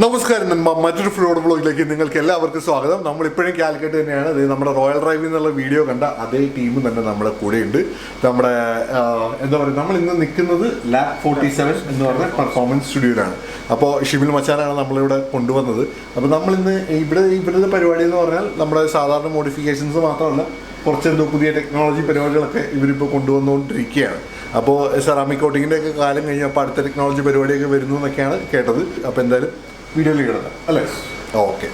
നമസ്കാരം മറ്റൊരു ഫ്ലോഡ് ബ്ലോഗിലേക്ക് നിങ്ങൾക്ക് എല്ലാവർക്കും സ്വാഗതം. നമ്മൾ ഇപ്പോഴും കാലിക്കറ്റ് തന്നെയാണ്. ഇത് നമ്മുടെ റോയൽ ഡ്രൈവിൽ നിന്നുള്ള വീഡിയോ കണ്ട അതേ ടീം തന്നെ നമ്മുടെ കൂടെയുണ്ട്. നമ്മുടെ എന്താ പറയുക, നമ്മൾ ഇന്ന് നിൽക്കുന്നത് ലാബ് 47 എന്ന് പറഞ്ഞ പെർഫോമൻസ് സ്റ്റുഡിയോയിലാണ്. അപ്പോൾ ഷിബിൽ മച്ചാനാണ് നമ്മളിവിടെ കൊണ്ടുവന്നത്. അപ്പോൾ നമ്മളിന്ന് ഇവിടുത്തെ പരിപാടി എന്ന് പറഞ്ഞാൽ നമ്മുടെ സാധാരണ മോഡിഫിക്കേഷൻസ് മാത്രമല്ല, കുറച്ചെന്തോ പുതിയ ടെക്നോളജി പരിപാടികളൊക്കെ ഇവരിപ്പോൾ കൊണ്ടുവന്നുകൊണ്ടിരിക്കുകയാണ്. അപ്പോൾ സെറാമിക് കോട്ടിങ്ങിൻ്റെ ഒക്കെ കാലം കഴിഞ്ഞ് അപ്പോൾ അടുത്ത ടെക്നോളജി പരിപാടിയൊക്കെ വരുന്നു എന്നൊക്കെയാണ് കേട്ടത്. അപ്പോൾ എന്തായാലും വീഡിയോയിലേക്ക് കിടക്കാം അല്ലേ? ഓക്കെ.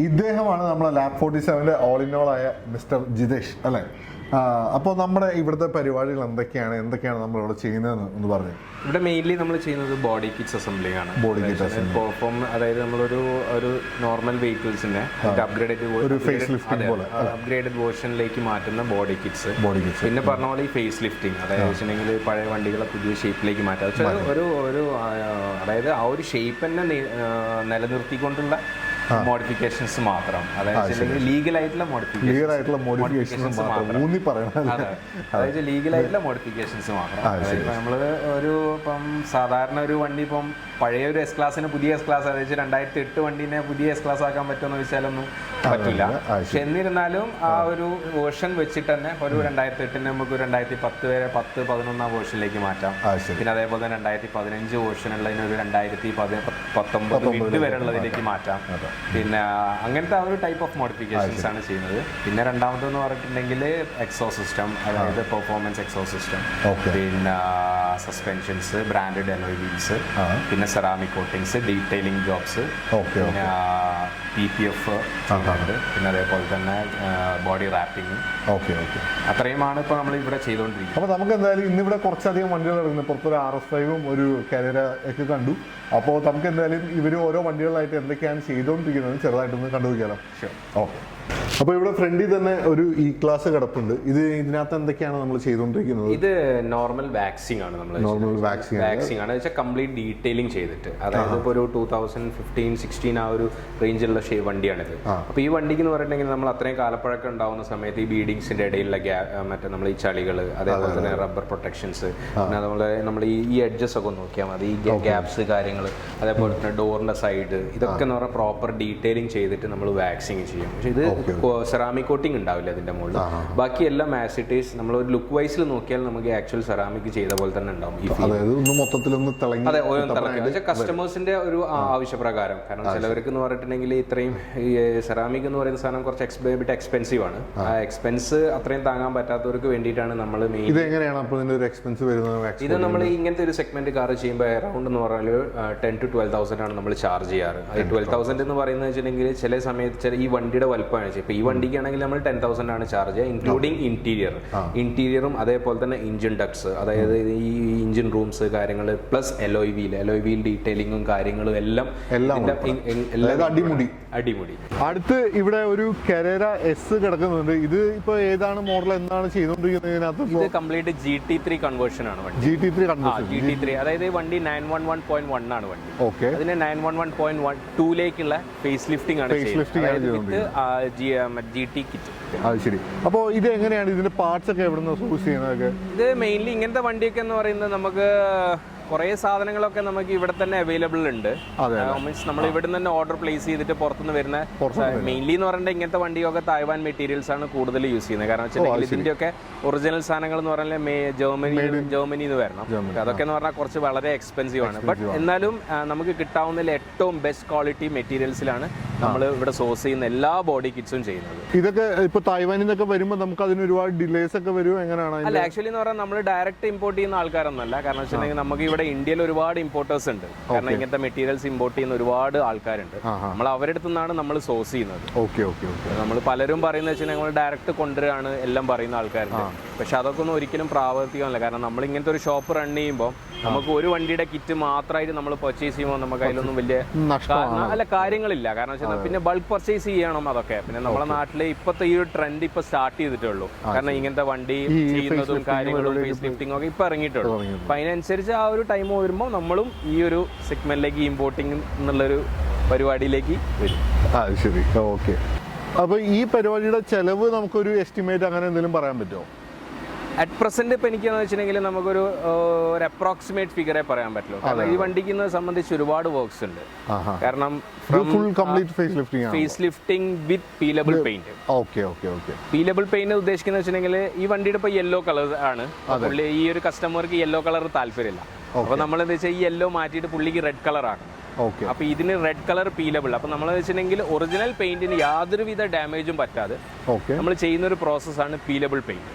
ഇദ്ദേഹമാണ് നമ്മുടെ ലാബ് 47 ഓൾ ഇൻ ഓൾ ആയ മിസ്റ്റർ ജിതേഷ് അല്ലേ? അപ്പോൾ നമ്മുടെ ഇവിടുത്തെ പരിപാടികൾ എന്തൊക്കെയാണ് നമ്മളിവിടെ ചെയ്യുന്നതെന്ന് ഒന്ന് പറഞ്ഞു. ഇവിടെ മെയിൻലി നമ്മൾ ചെയ്യുന്നത് ബോഡി കിറ്റ്സ് അസംബ്ലിംഗ് ആണ്. ബോഡി കിറ്റ്സ് പെർഫോം, അതായത് നമ്മളൊരു നോർമൽ വെഹിക്കിൾസിന്റെ അപ്ഗ്രേഡഡ് വേർഷനിലേക്ക് മാറ്റുന്ന ബോഡി കിറ്റ്സ്. പിന്നെ പറഞ്ഞ പോലെ ഈ ഫേസ് ലിഫ്റ്റിംഗ്, അതായത് വെച്ചിട്ടുണ്ടെങ്കിൽ പഴയ വണ്ടികളെ പുതിയ ഷേപ്പിലേക്ക് മാറ്റാം. അതായത് ആ ഒരു ഷേപ്പ് തന്നെ നിലനിർത്തിക്കൊണ്ടുള്ള മോഡിഫിക്കേഷൻസ് മാത്രം, അതായത് ലീഗലായിട്ടുള്ള മോഡിഫിക്കേഷൻസ് മാത്രം. അതായത് ലീഗലായിട്ടുള്ള മോഡിഫിക്കേഷൻസ് മാത്രം. അതായത് നമ്മള് ഇപ്പം സാധാരണ ഒരു വണ്ടി ഇപ്പം പഴയ ഒരു എസ് ക്ലാസ്സിന് പുതിയ എസ് ക്ലാസ്, അതായത് 2008 വണ്ടീനെ പുതിയ എസ് ക്ലാസ് ആക്കാൻ പറ്റുമെന്ന് ചോദിച്ചാലൊന്നും പറ്റില്ല. പക്ഷെ എന്നിരുന്നാലും ആ ഒരു വേർഷൻ വെച്ചിട്ട് തന്നെ ഒരു 2008 നമുക്ക് 2010 വരെ 10-11 വേർഷനിലേക്ക് മാറ്റാം. പിന്നെ അതേപോലെ തന്നെ 2015 വേർഷൻ ഉള്ളതിന് ഒരു 2019 മിഡ് വരെ ഉള്ളതിലേക്ക് മാറ്റാം. പിന്നെ അങ്ങനത്തെ ആ ഒരു ടൈപ്പ് ഓഫ് മോഡിഫിക്കേഷൻസ് ആണ് ചെയ്യുന്നത്. പിന്നെ രണ്ടാമതെന്ന് പറഞ്ഞിട്ടുണ്ടെങ്കിൽ എക്സോ സിസ്റ്റം, അതായത് പെർഫോമൻസ് എക്സോ സിസ്റ്റം, പിന്നെ സസ്പെൻഷൻസ്, ബ്രാൻഡഡ് അലോയ് വീൽസ്, പിന്നെ സെറാമിക് കോട്ടിങ്സ്, ഡീറ്റെയിലിംഗ് ജോബ്സ്, പിന്നെ PPF, പിന്നെ അതേപോലെ തന്നെ ബോഡി റാപ്പിംഗ്. അത്രയുമാണ് ഇപ്പോൾ നമ്മൾ ഇവിടെ ചെയ്തുകൊണ്ടിരിക്കുന്നത്. അപ്പോൾ നമുക്ക് എന്തായാലും ഇന്നിവിടെ കുറച്ചധികം വണ്ടികൾ ഇറങ്ങുന്നു. പുറത്തൊരു RS5 ഒരു കാരിയർ ഒക്കെ കണ്ടു. അപ്പോൾ നമുക്ക് എന്തായാലും ഇവർ ഓരോ വണ്ടികളായിട്ട് എന്തൊക്കെയാണ് ചെയ്തുകൊണ്ടിരിക്കുന്നത് ചെറുതായിട്ടൊന്ന് കണ്ടുപിടിക്കാലോ. ഓക്കെ. അപ്പോൾ ഇവിടെ ഫ്രണ്ടിൽ തന്നെ ഒരു ഇ ക്ലാസ് കിടപ്പുണ്ട്. ഇതിനകത്ത് എന്തൊക്കെയാണ് നമ്മൾ ചെയ്തുകൊണ്ടിരിക്കുന്നത്? ഇത് നോർമൽ വാക്സിംഗ് ആണ്. നമ്മൾ വാക്സിംഗ് ആണ് വെച്ചാൽ കംപ്ലീറ്റ് ഡീറ്റെയിലിംഗ് ചെയ്തിട്ട്, അതായത് ഇപ്പോൾ ഒരു 2015-16 ആ ഒരു റേഞ്ചിലുള്ള വണ്ടിയാണിത്. അപ്പോൾ ഈ വണ്ടിക്ക് എന്ന് പറഞ്ഞിട്ടുണ്ടെങ്കിൽ നമ്മൾ അത്രയും കാലപ്പഴക്കം ഉണ്ടാവുന്ന സമയത്ത് ഈ ബീഡിങ്സിന്റെ ഇടയിലുള്ള മറ്റേ നമ്മൾ ഈ ചളികൾ, അതേപോലെ തന്നെ റബ്ബർ പ്രൊട്ടക്ഷൻസ്, പിന്നെ അതുപോലെ നമ്മൾ ഈ എഡ്ജസ് ഒക്കെ നോക്കിയാൽ മതി, ഈ ഗ്യാപ്സ് കാര്യങ്ങൾ, അതേപോലെ തന്നെ ഡോറിന്റെ സൈഡ്, ഇതൊക്കെ എന്ന് പറഞ്ഞാൽ പ്രോപ്പർ ഡീറ്റെയിലിംഗ് ചെയ്തിട്ട് നമ്മൾ വാക്സിംഗ് ചെയ്യും. പക്ഷെ ഇത് സെറാമിക് കോട്ടിംഗ് ഉണ്ടാവില്ല അതിന്റെ മുകളിൽ. ബാക്കി എല്ലാം ആസ് ഇറ്റ് ഈസ് നമ്മൾ ഒരു ലുക്ക് വൈസിൽ നോക്കിയാൽ നമുക്ക് ആക്ച്വൽ സെറാമിക് ചെയ്ത പോലെ തന്നെ ഉണ്ടാവും. അതെ, ഓരോ കസ്റ്റമേഴ്സിന്റെ ഒരു ആവശ്യപ്രകാരം. കാരണം ചിലവർക്ക് എന്ന് പറഞ്ഞിട്ടുണ്ടെങ്കിൽ ഇത്രയും സെറാമിക് എന്ന് പറയുന്ന സാധനം കുറച്ച് ബിറ്റ് എക്സ്പെൻസീവ് ആണ്. ആ എക്സ്പെൻസ് അത്രയും താങ്ങാൻ പറ്റാത്തവർക്ക് വേണ്ടിയിട്ടാണ് നമ്മൾ ഇത് നമ്മൾ ഇങ്ങനത്തെ ഒരു സെഗ്മെന്റ് കാർ ചെയ്യുമ്പോൾ അറൗണ്ട് എന്ന് പറഞ്ഞാൽ 10,000 to 12,000 ആണ് നമ്മൾ ചാർജ് ചെയ്യാറ്. 12,000 എന്ന് പറയുന്നത് വെച്ചിട്ടുണ്ടെങ്കിൽ ചില സമയത്ത് ഈ വണ്ടിയുടെ വലുപ്പമാണ്. ഇപ്പൊ ഈ വണ്ടിക്കാണെങ്കിൽ നമ്മൾ 10,000 ആണ് ചാർജ് ചെയ്യുക, ഇൻക്ലൂഡിങ് ഇന്റീരിയറും അതേപോലെ തന്നെ ഇഞ്ചിൻ ഡക്ട്സ്, അതായത് ഈ ഇഞ്ചിൻ റൂംസ് കാര്യങ്ങൾ, പ്ലസ് എലോയ് വീൽ ഡീറ്റെയിലിങ്ങും കാര്യങ്ങളും എല്ലാം അടിമുടി. അടുത്ത് ഇവിടെ ഒരു കരേര എസ് കിടക്കുന്നുണ്ട്. ഇത് ഇപ്പൊ ഏതാണ് മോഡൽ, എന്താണ് ചെയ്തുകൊണ്ടിരിക്കുന്നത്? ഇത് കംപ്ലീറ്റ് GT3 കൺവേർഷൻ ആണ് വണ്ടി. GT3 അതായത് വണ്ടി 911.1 ആണ് വണ്ടി. അതിന് 911.2ലേക്കുള്ള ഫേസ് ലിഫ്റ്റിംഗ് ആണ് GT കിറ്റ്. ശരി. അപ്പോൾ ഇത് എങ്ങനെയാണ് ഇതിന്റെ പാർട്സ് ഒക്കെ എവിടെ നിന്ന് സോഴ്സ് ചെയ്യുന്നതൊക്കെ? ഇത് മെയിൻലി ഇങ്ങനത്തെ വണ്ടിയൊക്കെ എന്ന് പറയുന്നത് നമുക്ക് കുറേ സാധനങ്ങളൊക്കെ നമുക്ക് ഇവിടെ തന്നെ അവൈലബിൾ ഉണ്ട്. മീൻസ് നമ്മൾ ഇവിടെ തന്നെ ഓർഡർ പ്ലേസ് ചെയ്തിട്ട് പുറത്തുനിന്ന് വരുന്ന, മെയിൻലി എന്ന് പറഞ്ഞിട്ട് ഇങ്ങനത്തെ വണ്ടിയൊക്കെ തായ്വാൻ മെറ്റീരിയൽസ് ആണ് കൂടുതൽ യൂസ് ചെയ്യുന്നത്. കാരണം വെച്ചാൽ ഇതിന്റെ ഒക്കെ ഒറിജിനൽ സാധനങ്ങൾ എന്ന് പറഞ്ഞാൽ ജർമ്മനിന്ന് വരണം. അതൊക്കെ എന്ന് പറഞ്ഞാൽ കുറച്ച് വളരെ എക്സ്പെൻസീവ് ആണ്. ബട്ട് എന്നാലും നമുക്ക് കിട്ടാവുന്നതിൽ ഏറ്റവും ബെസ്റ്റ് ക്വാളിറ്റി മെറ്റീരിയൽസിലാണ് നമ്മൾ ഇവിടെ സോഴ്സ് ചെയ്യുന്ന എല്ലാ ബോഡി കിറ്റ്സും ചെയ്യുന്നത്. ഇതൊക്കെ ഇപ്പൊ തായ്വാനിൽ നിന്നൊക്കെ വരുമ്പോൾ നമുക്ക് അതിന് ഒരുപാട് ഡിലേസ് ഒക്കെ വരുമോ, എങ്ങനെയാണ്? അല്ല, ആക്ച്വലി എന്ന് പറഞ്ഞാൽ നമ്മൾ ഡയറക്റ്റ് ഇമ്പോർട്ട് ചെയ്യുന്ന ആൾക്കാരൊന്നുമല്ല. കാരണം വെച്ചിട്ടുണ്ടെങ്കിൽ നമുക്ക് ഇവിടെ ഇവിടെ ഇന്ത്യയിൽ ഒരുപാട് ഇമ്പോർട്ടേഴ്സ് ഉണ്ട്. കാരണം ഇങ്ങനത്തെ മെറ്റീരിയൽസ് ഇമ്പോർട്ട് ചെയ്യുന്ന ഒരുപാട് ആൾക്കാരുണ്ട്. നമ്മൾ അവരുടെ അടുത്ത് നിന്നാണ് നമ്മൾ സോഴ്സ് ചെയ്യുന്നത്. നമ്മൾ പലരും പറയുന്നത് വെച്ചാൽ ഞങ്ങൾ ഡയറക്റ്റ് കൊണ്ടുവരാണ് എല്ലാം പറയുന്ന ആൾക്കാരുണ്ട്. പക്ഷെ അതൊക്കെ ഒന്നും ഒരിക്കലും പ്രാവർത്തികമല്ല. കാരണം നമ്മൾ ഇങ്ങനത്തെ ഒരു ഷോപ്പ് റൺ ചെയ്യുമ്പോൾ നമുക്ക് ഒരു വണ്ടിയുടെ കിറ്റ് മാത്രമായിട്ട് നമ്മൾ പർച്ചേസ് ചെയ്യുമ്പോൾ നമുക്ക് അതിലൊന്നും വലിയ അല്ല കാര്യങ്ങളില്ല. കാരണം വെച്ചാൽ പിന്നെ ബൾക്ക് പർച്ചേസ് ചെയ്യണം അതൊക്കെ. പിന്നെ നമ്മുടെ നാട്ടിൽ ഇപ്പോഴത്തെ ഈ ഒരു ട്രെൻഡ് ഇപ്പൊ സ്റ്റാർട്ട് ചെയ്തിട്ടേ ഉള്ളൂ. കാരണം ഇങ്ങനത്തെ വണ്ടി ചെയ്യുന്നതും കാര്യങ്ങളും ഫേസ് ലിഫ്റ്റിംഗ് ഒക്കെ ഇപ്പൊ ഇറങ്ങിയിട്ടുള്ളൂ. അപ്പൊ അതിനനുസരിച്ച് ആ ഒരു ടൈം വരുമ്പോൾ നമ്മളും ഈ ഒരു സെഗ്മെന്റിലേക്ക് ഇമ്പോർട്ടിംഗ് എന്നുള്ളൊരു പരിപാടിയിലേക്ക് വരും. ശരി, ഓക്കെ. അപ്പൊ ഈ പരിപാടിയുടെ ചെലവ് നമുക്കൊരു എസ്റ്റിമേറ്റ് അങ്ങനെ എന്തെങ്കിലും പറയാൻ പറ്റുമോ? അറ്റ് പ്രസന്റ് ഇപ്പൊ എനിക്കെന്ന് വെച്ചിട്ടുണ്ടെങ്കിൽ നമുക്കൊരു അപ്രോക്സിമേറ്റ് ഫിഗറെ പറയാൻ പറ്റുള്ളൂ. കാരണം ഈ വണ്ടിക്ക് സംബന്ധിച്ച് ഒരുപാട് വർക്ക്സ് ഉണ്ട്. കാരണം ഫേസ് ലിഫ്റ്റിംഗ് വിത്ത് പീലബിൾ പെയിന്റ്. പീലബിൾ പെയിന്റ് ഉദ്ദേശിക്കുന്നത് വെച്ചിട്ടുണ്ടെങ്കിൽ ഈ വണ്ടിയുടെ ഇപ്പൊ യെല്ലോ കളർ ആണ്. പുള്ളി ഈ ഒരു കസ്റ്റമർക്ക് യെല്ലോ കളർ താല്പര്യമില്ല. അപ്പൊ നമ്മൾ എന്താ വെച്ചാൽ ഈ യെല്ലോ മാറ്റിയിട്ട് പുള്ളിക്ക് റെഡ് കളറാണ്. അപ്പൊ ഇതിന് റെഡ് കളർ പീലബിൾ. അപ്പൊ നമ്മൾ വെച്ചിട്ടുണ്ടെങ്കിൽ ഒറിജിനൽ പെയിന്റിന് യാതൊരുവിധ ഡാമേജും പറ്റാതെ നമ്മൾ ചെയ്യുന്ന ഒരു പ്രോസസ്സാണ് പീലബിൾ പെയിന്റ്.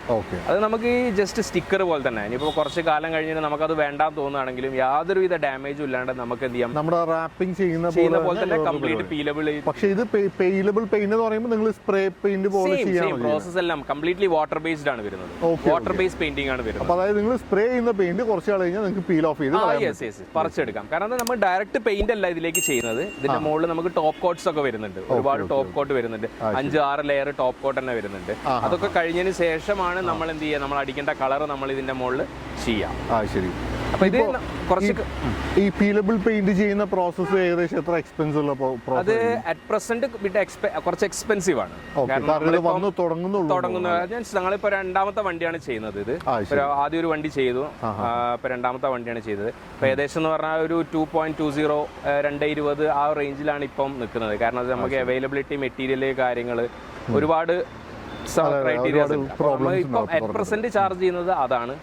അത് നമുക്ക് ജസ്റ്റ് സ്റ്റിക്കർ പോലെ തന്നെ. ഇനിയിപ്പോൾ കുറച്ച് കാലം കഴിഞ്ഞിട്ട് നമുക്കത് വേണ്ടാന്ന് തോന്നുകയാണെങ്കിലും യാതൊരുവിധ ഡാമേജും ഇല്ലാണ്ട് നമുക്ക് എന്ത് ചെയ്യാം, നമ്മുടെ റാപ്പിംഗ് ചെയ്യുന്ന പോലെ തന്നെ കംപ്ലീറ്റ് പീലബിൾ. പക്ഷേ ഇത് പീലബിൾ പെയിന്റ് എന്ന് പറയുമ്പോൾ നിങ്ങൾ സ്പ്രേ പെയിന്റ് പോലെ ചെയ്യാം. പ്രോസസ് എല്ലാം കംപ്ലീറ്റ്ലി വാട്ടർ ബേസ്ഡ് ആണ് വരുന്നത്. വാട്ടർ ബേസ്ഡ് പെയിന്റിംഗ് ആണ് വരുന്നത്. അപ്പോൾ അതായത് നിങ്ങൾ സ്പ്രേ ചെയ്യുന്ന പെയിന്റ് കുറച്ച് നാൾ കഴിഞ്ഞാൽ നിങ്ങൾക്ക് പീൽ ഓഫ് ചെയ്ത് പറിച്ചെടുക്കാം. കാരണം നമ്മൾ ഡയറക്റ്റ് പെയിന്റ് അല്ല ഇതിലേക്ക് ചെയ്യുന്നത്. ഇതിന്റെ മുകളിൽ നമുക്ക് ടോപ്പ് കോട്ട്സ് ഒക്കെ വരുന്നുണ്ട്. ഒരുപാട് ടോപ്പ് കോട്ട് വരുന്നുണ്ട്. 5-6 ലെയർ ടോപ്പ് കോട്ട് തന്നെ വരുന്നുണ്ട്. അതൊക്കെ കഴിഞ്ഞതിന് ശേഷമാണ് നമ്മൾ എന്ത് ചെയ്യുക, നമ്മൾ അടിക്കേണ്ട കളർ നമ്മൾ ഇതിന്റെ മുകളിൽ ചെയ്യാം. ശരി. അപ്പൊ ഇത് കുറച്ച് ഈ പീലബിൾ പെയിന്റ് ചെയ്യുന്ന പ്രോസസ്സ് ഏകദേശം എത്ര എക്സ്പെൻസ് ഉള്ള പ്രോസസ്? അത് അറ്റ് പ്രസന്റ് കുറച്ച് എക്സ്പെൻസീവ് ആണ്. ഞങ്ങളിപ്പോ രണ്ടാമത്തെ വണ്ടിയാണ് ചെയ്യുന്നത്. ഇത് ആദ്യം ഒരു വണ്ടി ചെയ്തു, ഇപ്പൊ രണ്ടാമത്തെ വണ്ടിയാണ് ചെയ്തത്. ഇപ്പൊ ഏകദേശം എന്ന് പറഞ്ഞാൽ ഒരു 2.20 220 ആ റേഞ്ചിലാണ് ഇപ്പം നിൽക്കുന്നത്. കാരണം നമുക്ക് അവൈലബിലിറ്റി, മെറ്റീരിയൽ, കാര്യങ്ങൾ ഒരുപാട് ചാർജ് ചെയ്യുന്നത് അതാണ്.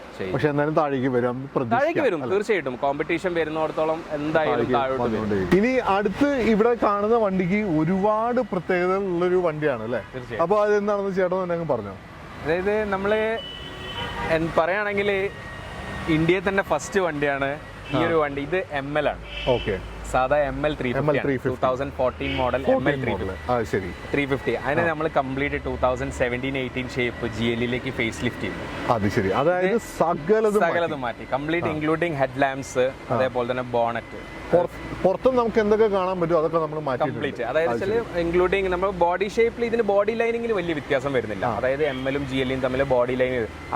താഴേക്ക് വരും തീർച്ചയായിട്ടും. കോമ്പറ്റീഷൻ വരുന്നിടത്തോളം എന്തായാലും താഴോട്ട് വരും. ഇനി അടുത്ത് ഇവിടെ കാണുന്ന വണ്ടിക്ക് ഒരുപാട് പ്രത്യേകത ഉള്ളൊരു വണ്ടിയാണ് അല്ലേ? അപ്പൊ അതെന്താണെന്ന് ചേട്ടൻ തന്നെ പറഞ്ഞോ. അതായത് നമ്മള് പറയുകയാണെങ്കിൽ ഇന്ത്യയിൽ തന്നെ ഫസ്റ്റ് വണ്ടിയാണ് ഈ ഒരു വണ്ടി. ഇത് ML ആണ്. സാധാ ML 350 2014 മോഡൽ ML 350. അതിനെ നമ്മൾ കംപ്ലീറ്റ് 2017-18 ഷേപ്പ് GL-ലേക്ക് ഫേസ് ലിഫ്റ്റ് ചെയ്തു. അത് ശരി. അതായത് സകലതും മാറ്റി, കംപ്ലീറ്റ് ഇൻക്ലൂഡിംഗ് ഹെഡ് ലാംപ്സ്, അതേപോലെ തന്നെ ബോണറ്റ്. പുറത്തും നമുക്ക് എന്തൊക്കെ കാണാൻ പറ്റും അതൊക്കെ നമ്മൾ കംപ്ലീറ്റ്. അതായത് ഇൻക്ലൂഡിങ് നമ്മൾ ബോഡി ഷേപ്പിൽ ഇതിന് ബോഡി ലൈനിങ്ങിൽ വലിയ വ്യത്യാസം വരുന്നില്ല. അതായത് ML-ഉം GL-ഉം തമ്മിൽ ബോഡി ലൈൻ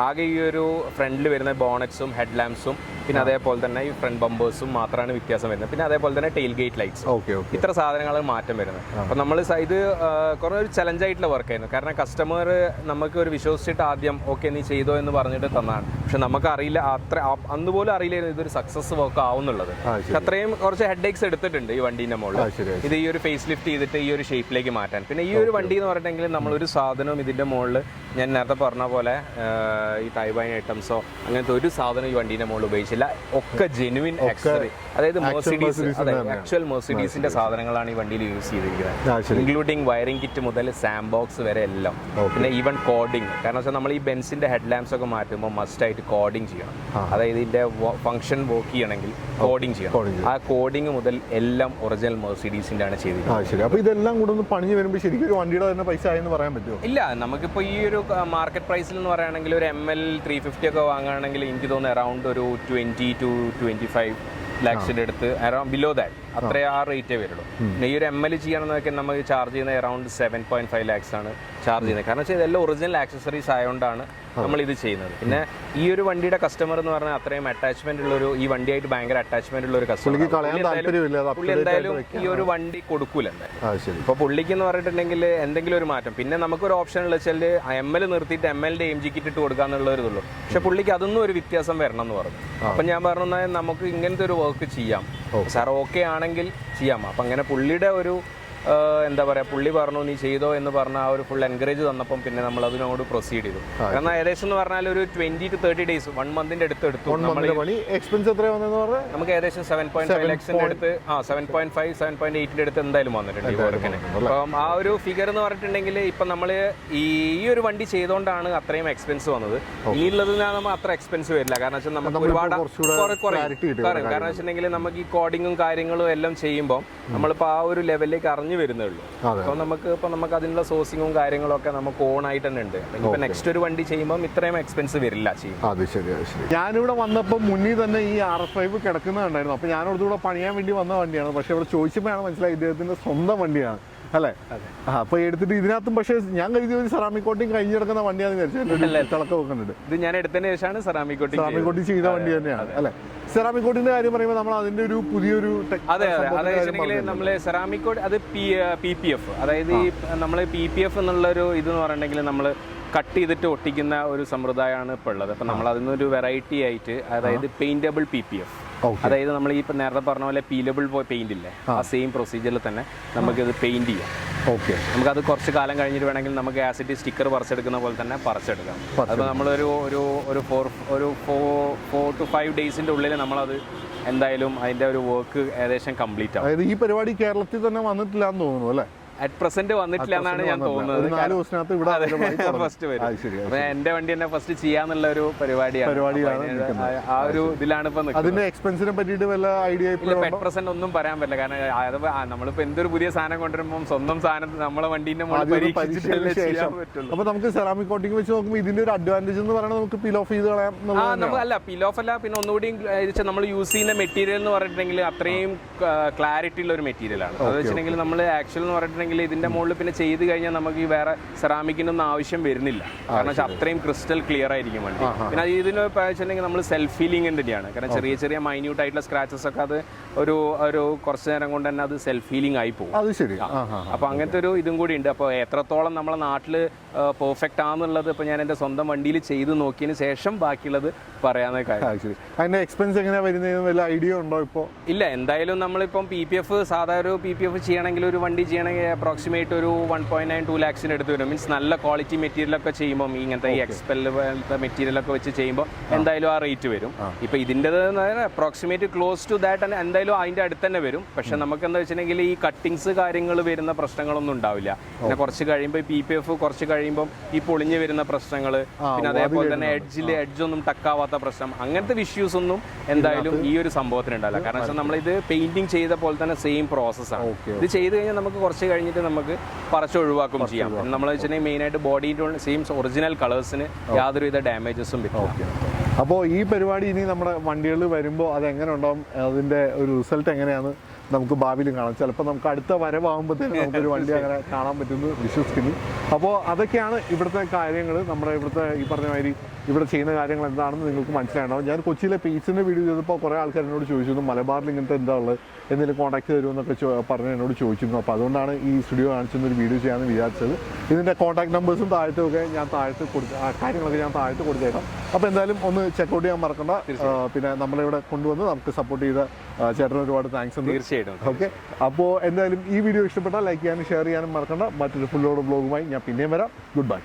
ആകെ ഈ ഒരു ഫ്രണ്ടിൽ വരുന്ന ബോണറ്റ്സും ഹെഡ് ലാംപ്സും പിന്നെ അതേപോലെ തന്നെ ഈ ഫ്രണ്ട് ബമ്പേഴ്സും മാത്രമാണ് വ്യത്യാസം വരുന്നത്. പിന്നെ അതേപോലെ തന്നെ ടെയിൽ ഗേറ്റ് ലൈറ്റ്സ്, ഇത്ര സാധനങ്ങൾ മാറ്റം വരുന്നത്. അപ്പൊ നമ്മൾ ഇത് കുറെ ഒരു ചലഞ്ച് ആയിട്ടുള്ള വർക്കായിരുന്നു. കാരണം കസ്റ്റമർ നമുക്ക് ഒരു വിശ്വസിച്ചിട്ട് ആദ്യം ഓക്കെ നീ ചെയ്തോ എന്ന് പറഞ്ഞിട്ട് തന്നാണ്. പക്ഷെ നമുക്ക് അറിയില്ല, അന്നുപോലും അറിയില്ലായിരുന്നു ഇതൊരു സക്സസ് വർക്ക് ആവുന്നുള്ളത്. അത്രയും കുറച്ച് ഹെഡ് ഏക്സ് എടുത്തിട്ടുണ്ട് ഈ വണ്ടീന്റെ മുകളിൽ. ഇത് ഈ ഒരു ഫേസ് ലിഫ്റ്റ് ചെയ്തിട്ട് ഈ ഒരു ഷേപ്പിലേക്ക് മാറ്റാൻ. പിന്നെ ഈ ഒരു വണ്ടി എന്ന് പറഞ്ഞിട്ടുണ്ടെങ്കിൽ നമ്മളൊരു സാധനവും ഇതിന്റെ മുകളിൽ ഞാൻ നേരത്തെ പറഞ്ഞ പോലെ ഈ ടൈബൈൻ ഐറ്റംസോ അങ്ങനത്തെ ഒരു സാധനം ഈ വണ്ടീന്റെ മുകളിൽ ഉപയോഗിച്ചില്ല. ഒക്കെ ജെനുവിൻ ആക്സസറി, അതായത് മെർസിഡീസ്, ആക്ച്വൽ മെർസിഡീസിന്റെ സാധനങ്ങളാണ് ഈ വണ്ടിയിൽ യൂസ് ചെയ്തിരിക്കുന്നത്. ഇൻക്ലൂഡിംഗ് വയറിംഗ് കിറ്റ് മുതൽ സാം ബോക്സ് വരെ എല്ലാം. പിന്നെ ഈവൻ കോഡിംഗ്. കാരണം വെച്ചാൽ നമ്മൾ ഈ ബെൻസിന്റെ ഹെഡ് ലാംപ്സ് ഒക്കെ മാറ്റുമ്പോൾ മസ്റ്റ് ആയിട്ട് കോഡിംഗ് ചെയ്യണം. അതായത് ഇതിന്റെ ഫംഗ്ഷൻ വർക്ക് ചെയ്യണമെങ്കിൽ കോഡിംഗ് ചെയ്യണം. ആ കോഡിംഗ് മുതൽ എല്ലാം ഒറിജിനൽ മെർസിഡീസിന്റെ ആണ് ചെയ്തിരിക്കുന്നത്. അപ്പൊ ഇതെല്ലാം കൂടെ ഒന്ന് പണിഞ്ഞു വരുമ്പോൾ ശരിക്കും ഒരു വണ്ടിയുടെ തന്നെ പൈസ ആയെന്ന് പറയാൻ പറ്റുമോ? ഇല്ല, നമുക്കിപ്പോ ഈ ഒരു മാർക്കറ്റ് പ്രൈസിൽ എന്ന് പറയുകയാണെങ്കിൽ ഒരു ML 350 ഒക്കെ വാങ്ങുകയാണെങ്കിൽ എനിക്ക് തോന്നുന്നു അറൗണ്ട് ഒരു 20 to 25 lakhs അടുത്ത്, അറൗണ്ട് ബിലോ ദാറ്റ് അത്രേ ആ റേറ്റേ വരുള്ളൂ. പിന്നെ ഈ ഒരു ML ചെയ്യണമെന്നൊക്കെ നമുക്ക് ചാർജ് ചെയ്യുന്നത് അറൗണ്ട് 7.5 lakhs ആണ് ചാർജ് ചെയ്യുന്നത്. കാരണം വെച്ചാൽ ഇതെല്ലാം ഒറിജിനൽ ആക്സസറീസ് ആയതുകൊണ്ടാണ് നമ്മൾ ഇത് ചെയ്യുന്നത്. പിന്നെ ഈ ഒരു വണ്ടിയുടെ കസ്റ്റമർ എന്ന് പറഞ്ഞാൽ അത്രയും അറ്റാച്ച്മെന്റ് ഉള്ളൊരു, ഈ വണ്ടിയായിട്ട് ഭയങ്കര അറ്റാച്ച്മെന്റ് ഉള്ള ഒരു കസ്റ്റമർ. പുള്ളി എന്തായാലും ഈ ഒരു വണ്ടി കൊടുക്കൂല എന്തായാലും. ഇപ്പൊ പുള്ളിക്ക് എന്ന് പറഞ്ഞിട്ടുണ്ടെങ്കിൽ എന്തെങ്കിലും ഒരു മാറ്റം. പിന്നെ നമുക്കൊരു ഓപ്ഷൻ ഉള്ള വെച്ചാൽ ML നിർത്തിയിട്ട് ML-ന്റെ AMG കിറ്റ് ഇട്ട് കൊടുക്കാന്നുള്ളൊരിതുള്ളൂ. പക്ഷെ പുള്ളിക്ക് അതൊന്നും ഒരു വ്യത്യാസം വരണം എന്ന് പറഞ്ഞു. അപ്പൊ ഞാൻ പറഞ്ഞു നമുക്ക് ഇങ്ങനത്തെ ഒരു വർക്ക് ചെയ്യാം സാർ, ഓക്കെ ആണെങ്കിൽ ചെയ്യാം. അപ്പൊ അങ്ങനെ പുള്ളിയുടെ ഒരു എന്താ പറയുക, പുള്ളി പറഞ്ഞു നീ ചെയ്തോ എന്ന് പറഞ്ഞ ആ ഒരു ഫുൾ എൻകറേജ് തന്നപ്പം പിന്നെ നമ്മൾ അതിനോട് പ്രൊസീഡ് ചെയ്തു. കാരണം ഏകദേശം എന്ന് പറഞ്ഞാൽ ഒരു 20 to 30 days 1 month എടുത്ത് എക്സ്പെൻസ് നമുക്ക് ഏകദേശം 7.5 lakhs അടുത്ത് 7.5 7.8 അടുത്ത് എന്തായാലും വന്നിട്ടുണ്ട് ഈ വർക്കിന്. അപ്പം ആ ഒരു ഫിഗർ എന്ന് പറഞ്ഞിട്ടുണ്ടെങ്കിൽ ഇപ്പം നമ്മൾ ഈ ഒരു വണ്ടി ചെയ്തുകൊണ്ടാണ് അത്രയും എക്സ്പെൻസ് വന്നത്. ഇനിയുള്ളതിനാ നമ്മൾ അത്ര എക്സ്പെൻസ് വരില്ല. കാരണം വെച്ചാൽ നമുക്ക് ഒരുപാട് കാരണം വെച്ചിട്ടുണ്ടെങ്കിൽ നമുക്ക് ഈ കോഡിങ്ങും കാര്യങ്ങളും എല്ലാം ചെയ്യുമ്പോൾ നമ്മളിപ്പോൾ ആ ഒരു ലെവലിലേക്ക് അറിഞ്ഞു വരുന്നേ ഉള്ളൂ. അപ്പോൾ നമുക്ക് അതിനുള്ള സോഴ്സിങ്ങും കാര്യങ്ങളും ഒക്കെ നമുക്ക് ഓൺ ആയിട്ട് തന്നെ ഉണ്ട്. ഇപ്പൊ നെക്സ്റ്റ് ഒരു വണ്ടി ചെയ്യുമ്പോൾ ഇത്രയും എക്സ്പെൻസ് വരില്ല ചെയ്യും. അത് ശരി. ഞാനിവിടെ വന്നപ്പോൾ മുന്നിൽ തന്നെ ഈ RS5 കിടക്കുന്നുണ്ടായിരുന്നു. അപ്പോൾ ഞാനോടത്തൂടെ പണിയാൻ വേണ്ടി വന്ന വണ്ടിയാണ്. പക്ഷെ ഇവിടെ ചോദിച്ചപ്പോഴാണ് മനസ്സിലായി ഇദ്ദേഹത്തിന്റെ സ്വന്തം വണ്ടിയാണ് അല്ലേ. അപ്പൊ എടുത്തിട്ട് ഇതിനകത്തും പക്ഷേ ഞാൻ കരുതി ഒരു സെറാമിക് കോട്ടിങ് കഴിഞ്ഞ് കിടക്കുന്ന വണ്ടിയാണെന്ന് വിചാരിച്ചു. തിളക്കം വെക്കുന്നുണ്ട്. ഇത് ഞാൻ എടുത്തതിന് ശേഷമാണ് സെറാമിക് കോട്ടിങ് ചെയ്ത വണ്ടി തന്നെയാണ് അല്ലെ. സെറാമിക് കോട്ടിന്റെ കാര്യം പറയുമ്പോൾ നമ്മൾ അതിന്റെ ഒരു പുതിയൊരു നമ്മള് സെറാമിക് കോട്ട് അത് PPF, അതായത് ഈ നമ്മള് PPF എന്നുള്ള ഒരു ഇതെന്ന് പറഞ്ഞിട്ടുണ്ടെങ്കിൽ നമ്മള് കട്ട് ചെയ്തിട്ട് ഒട്ടിക്കുന്ന ഒരു സമ്പ്രദായമാണ് ഇപ്പോൾ ഉള്ളത്. അപ്പം നമ്മൾ അതിനൊരു വെറൈറ്റി ആയിട്ട്, അതായത് പെയിന്റബിൾ PPF, അതായത് നമ്മൾ ഈ നേരത്തെ പറഞ്ഞ പോലെ പീലബിൾ പെയിന്റ് ഇല്ലേ, ആ സെയിം പ്രൊസീജിയറിൽ തന്നെ നമുക്കിത് പെയിന്റ് ചെയ്യാം. നമുക്കത് കുറച്ച് കാലം കഴിഞ്ഞിട്ട് വേണമെങ്കിൽ നമുക്ക് ആസിഡ് സ്റ്റിക്കർ പറിച്ചെടുക്കുന്ന പോലെ തന്നെ പറിച്ചെടുക്കാം. അപ്പോൾ നമ്മളൊരു 4 to 5 days ഉള്ളിൽ നമ്മളത് എന്തായാലും അതിന്റെ ഒരു വർക്ക് ഏകദേശം കംപ്ലീറ്റ് ആവും. ഈ പരിപാടി കേരളത്തിൽ തന്നെ വന്നിട്ടില്ല എന്ന് തോന്നുന്നു അല്ലേ. അറ്റ് പ്രസന്റ് വന്നിട്ടില്ല എന്നാണ് ഞാൻ തോന്നുന്നത്. ഫസ്റ്റ് വരും. അപ്പൊ എന്റെ വണ്ടി തന്നെ ഫസ്റ്റ് ചെയ്യാന്നുള്ള ഒരു പരിപാടിയാണ്. ആ ഒരു ഇതിലാണ് ഇപ്പൊ അതിന്റെ എക്സ്പെൻസിനെ പറ്റിയിട്ട് വല്ല ഐഡിയ അറ്റ് പ്രസന്റ് ഒന്നും പറയാൻ പറ്റില്ല. കാരണം നമ്മളിപ്പോ എന്തൊരു പുതിയ സാധനം കൊണ്ടുവരുമ്പോൾ സ്വന്തം സാധനം നമ്മളെ വണ്ടീന്റെ അപ്പൊ നമുക്ക് സെറാമിക് കോട്ടിംഗ് വെച്ച് നോക്കുമ്പോൾ ഇതിന്റെ ഒരു അഡ്വാൻറ്റേജ് എന്ന് പറയുന്നത് നമുക്ക് പീൽ ഓഫ് ചെയ്ത് കളയാം. അല്ല, പീൽ ഓഫ് അല്ല, പിന്നെ ഒന്നുകൂടി നമ്മൾ യൂസ് ചെയ്യുന്ന മെറ്റീരിയൽ എന്ന് പറഞ്ഞിട്ടുണ്ടെങ്കിൽ അത്രയും ക്ലാരിറ്റി ഉള്ള ഒരു മെറ്റീരിയൽ ആണ്. അത് വെച്ചിട്ടുണ്ടെങ്കിൽ നമ്മൾ ആക്ച്വൽ എന്ന് പറഞ്ഞിട്ടുണ്ടെങ്കിൽ ഇതിന്റെ മുകളിൽ പിന്നെ ചെയ്ത് കഴിഞ്ഞാൽ നമുക്ക് ഈ വേറെ സെറാമിക്കിനൊന്നും ആവശ്യം വരുന്നില്ല. കാരണം വെച്ചാൽ അത്രയും ക്രിസ്റ്റൽ ക്ലിയർ ആയിരിക്കും വണ്ടി. പിന്നെ ഇതിന് വെച്ചിട്ടുണ്ടെങ്കിൽ നമ്മൾ സെൽഫ് ഫീലിംഗ് തന്നെയാണ്. കാരണം ചെറിയ മൈന്യൂട്ട് ആയിട്ടുള്ള സ്ക്രാച്ചസ് ഒക്കെ അത് ഒരു കുറച്ച് നേരം കൊണ്ട് തന്നെ അത് സെൽഫ് ഫീലിംഗ് ആയി പോകും. അപ്പൊ അങ്ങനത്തെ ഒരു ഇതും കൂടി ഉണ്ട്. അപ്പോൾ എത്രത്തോളം നമ്മളെ നാട്ടിൽ പെർഫെക്റ്റ് ആണെന്നുള്ളത് ഇപ്പൊ ഞാൻ എന്റെ സ്വന്തം വണ്ടിയിൽ ചെയ്ത് നോക്കിയതിന് ശേഷം ബാക്കിയുള്ളത് പറയാവുന്ന കാര്യം. അതിന്റെ എക്സ്പെൻസ് എങ്ങനെയാ വരുന്നത്, വല്ല ഐഡിയ ഉണ്ടോ ഇപ്പോൾ? ഇല്ല, എന്തായാലും നമ്മളിപ്പം PPF സാധാരണ ഒരു PPF ചെയ്യണമെങ്കിൽ ഒരു വണ്ടി ചെയ്യണമെങ്കിൽ അപ്രോക്സിമേറ്റ് ഒരു 1.9-2 lakhs അടുത്ത് വരും. മീൻസ് നല്ല ക്വാളിറ്റി മെറ്റീരിയലൊക്കെ ചെയ്യുമ്പോൾ ഇങ്ങനത്തെ ഈ എക്സ്പെൽ പോലത്തെ മെറ്റീരിയലൊക്കെ വെച്ച് ചെയ്യുമ്പോൾ എന്തായാലും ആ റേറ്റ് വരും. ഇപ്പൊ ഇതിൻ്റെത് അപ്രോക്സിമേറ്റ് ക്ലോസ് ടു ദാറ്റ് എന്തായാലും അതിന്റെ അടുത്ത് തന്നെ വരും. പക്ഷെ നമുക്ക് എന്താ വെച്ചിട്ടുണ്ടെങ്കിൽ ഈ കട്ടിങ്സ് കാര്യങ്ങൾ വരുന്ന പ്രശ്നങ്ങളൊന്നും ഉണ്ടാവില്ല. പിന്നെ കുറച്ച് കഴിയുമ്പോൾ PPF കുറച്ച് കഴിയുമ്പോൾ ഈ പൊളിഞ്ഞ് വരുന്ന പ്രശ്നങ്ങൾ, പിന്നെ അതേപോലെ തന്നെ എഡ്ജൊന്നും ടക്കാവാത്ത പ്രശ്നം, അങ്ങനത്തെ ഇഷ്യൂസ് ഒന്നും എന്തായാലും ഈ ഒരു സംഭവത്തിന് ഉണ്ടാവില്ല. കാരണം വെച്ചാൽ നമ്മളിത് പെയിന്റിങ് ചെയ്ത പോലെ തന്നെ സെയിം പ്രോസസ്സാണ്. ഇത് ചെയ്ത് കഴിഞ്ഞാൽ നമുക്ക് കുറച്ച് കഴിഞ്ഞിട്ട് നമുക്ക് പറിച്ച് ഒഴിവാക്കും ചെയ്യാം. നമ്മൾ വെച്ചിട്ടുണ്ടെങ്കിൽ മെയിനായിട്ട് ബോഡിയുടെ സെയിം ഒറിജിനൽ കളേഴ്സിന് യാതൊരുവിധ ഡാമേജസും പറ്റില്ല. അപ്പോൾ ഈ പരിപാടി ഇനി നമ്മുടെ വണ്ടികളിൽ വരുമ്പോൾ അതെങ്ങനെ ഉണ്ടാവും, അതിൻ്റെ ഒരു റിസൾട്ട് എങ്ങനെയാണ് നമുക്ക് ഭാവിയിലും കാണാം. ചിലപ്പോൾ നമുക്ക് അടുത്ത വരവാകുമ്പോഴത്തേക്കും നമുക്കൊരു വണ്ടി അങ്ങനെ കാണാൻ പറ്റുമെന്ന് വിശ്വസിക്കുന്നു. അപ്പോൾ അതൊക്കെയാണ് ഇവിടുത്തെ കാര്യങ്ങൾ. നമ്മുടെ ഇവിടുത്തെ ഈ പറഞ്ഞ മാതിരി ഇവിടെ ചെയ്യുന്ന കാര്യങ്ങൾ എന്താണെന്ന് നിങ്ങൾക്ക് മനസ്സിലാകണം. ഞാൻ കൊച്ചിയിലെ പീസിൻ്റെ വീഡിയോ ചെയ്തപ്പോൾ കുറേ ആൾക്കാർ എന്നോട് ചോദിച്ചിരുന്നു മലബാറിൽ ഇങ്ങനത്തെ എന്താ ഉള്ളത്, എന്തെങ്കിലും കോൺടാക്ട് തരുമെന്നൊക്കെ പറഞ്ഞ് എന്നോട് ചോദിച്ചിരുന്നു. അപ്പോൾ അതുകൊണ്ടാണ് ഈ സ്റ്റുഡിയോ കാണിച്ചൊരു വീഡിയോ ചെയ്യാമെന്ന് വിചാരിച്ചത്. ഇതിൻ്റെ കോൺടാക്ട് നമ്പേഴ്സും താഴത്തൊക്കെ ഞാൻ കാര്യങ്ങളൊക്കെ ഞാൻ താഴത്ത് കൊടുത്തേക്കാം. അപ്പോൾ എന്തായാലും ഒന്ന് ചെക്കൗട്ട് ചെയ്യാൻ മറക്കണ്ട. പിന്നെ നമ്മളിവിടെ കൊണ്ടുവന്ന് നമുക്ക് സപ്പോർട്ട് ചെയ്ത ചേട്ടന് ഒരുപാട് താങ്ക്സ് ഉണ്ട്. തീർച്ചയായിട്ടും. ഓക്കെ, അപ്പോൾ എന്തായാലും ഈ വീഡിയോ ഇഷ്ടപ്പെട്ടാൽ ലൈക്ക് ചെയ്യാനും ഷെയർ ചെയ്യാനും മറക്കണ്ട. മറ്റൊരു ഫുൾ ലോഡ് ബ്ലോഗുമായി ഞാൻ പിന്നെയും വരാം. Good bye.